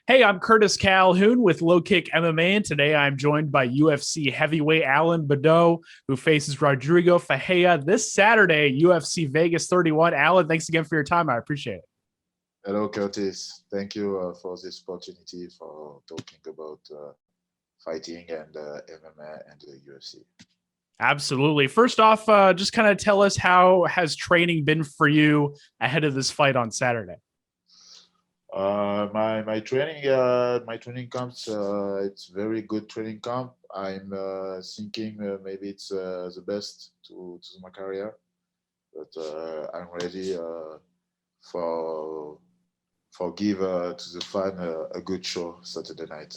Hey, I'm Curtis Calhoun with LowKick MMA, and today I'm joined by UFC heavyweight Alan Baudot, who faces Rodrigo Ferreira this Saturday, UFC Vegas 31. Alan, thanks again for your time. I appreciate it. Hello, Curtis. Thank you for this opportunity for talking about fighting and MMA and the UFC. Absolutely. First off, just kind of tell us, how has training been for you ahead of this fight on Saturday? My training camps, it's very good training camp. I'm thinking maybe it's the best to my career, but I'm ready for give to the fan a good show Saturday night.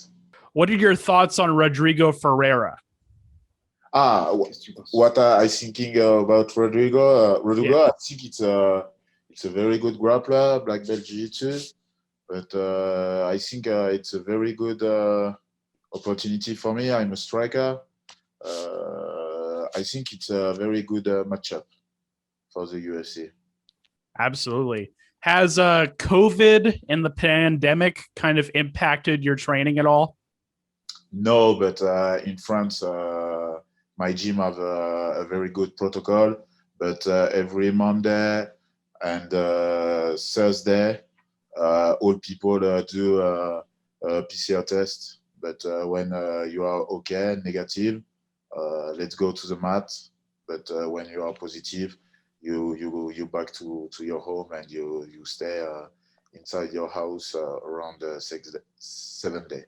What are your thoughts on Rodrigo Ferreira? What I thinking about Rodrigo? Rodrigo, Yeah, I think it's a very good grappler, black belt jiu-jitsu, but I think it's a very good opportunity for me. I'm a striker. I think it's a very good matchup for the UFC. absolutely. Has COVID and the pandemic kind of impacted your training at all? No, but in France, my gym have a very good protocol. But every Monday and Thursday, all people do a PCR test. But when you are okay, negative, let's go to the mat. But when you are positive, you back to your home and you stay inside your house around 7 day,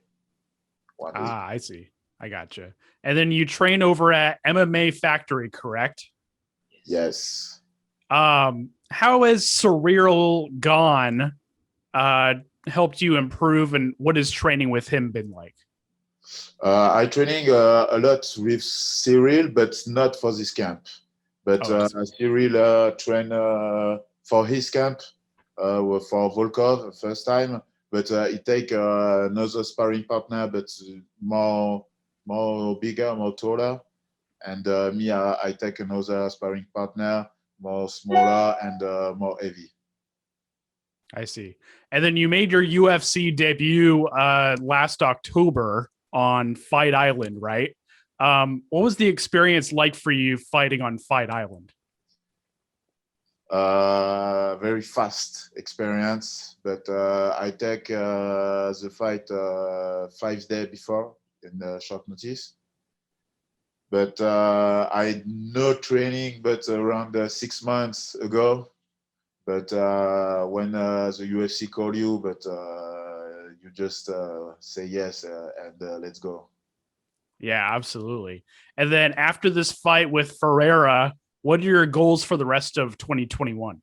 1 week. Ah, I see. I gotcha. And then you train over at MMA Factory, correct? Yes. How has Surreal Gone helped you improve, and what has training with him been like? I training a lot with Cyril, but not for this camp. But Oh, I see. Cyril train for his camp for Volkov first time. But he take another sparring partner, but more bigger, more taller. And me, I take another sparring partner, more smaller and more heavy. I see. And then you made your UFC debut last October on Fight Island, right? What was the experience like for you fighting on Fight Island? Very fast experience, but I take the fight 5 days before in short notice. But I no training, but around 6 months ago. But when the UFC call you, but you just say yes and let's go. Yeah, absolutely. And then after this fight with Ferreira, what are your goals for the rest of 2021?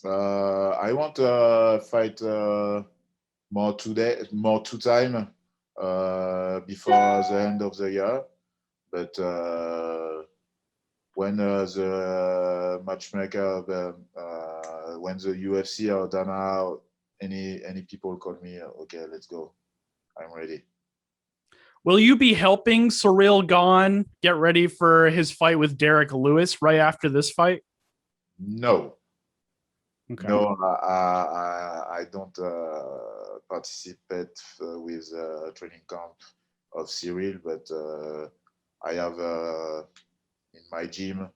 I want to fight more two time before the end of the year. But when the matchmaker, when the UFC or Dana, any people call me, okay, let's go. I'm ready. Will you be helping Surreal Gone get ready for his fight with Derek Lewis right after this fight? No, Okay. no, I don't participate with training camp of Cyril, but I have in my gym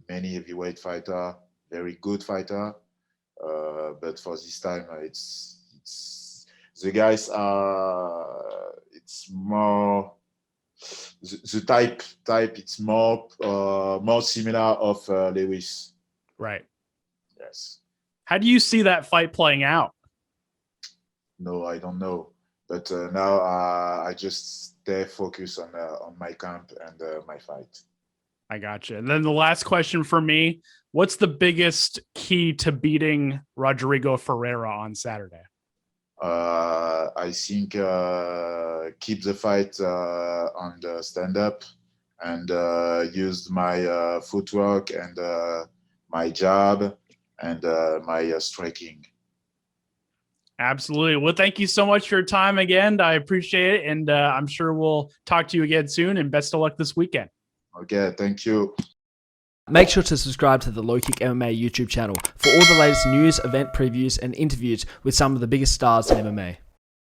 many heavyweight fighter, very good fighter. But for this time, it's the guys are it's more the type it's more similar of Lewis. Right. Yes. How do you see that fight playing out? No, I don't know. But now I just stay focused on my camp and my fight. I gotcha. And then the last question for me, what's the biggest key to beating Rodrigo Ferreira on Saturday? I think keep the fight on the stand up and use my footwork and my jab and my striking. Absolutely. Well, thank you so much for your time again. I appreciate it. And I'm sure we'll talk to you again soon, and best of luck this weekend. Okay, thank you. Make sure to subscribe to the LowKick MMA YouTube channel for all the latest news, event previews, and interviews with some of the biggest stars in MMA.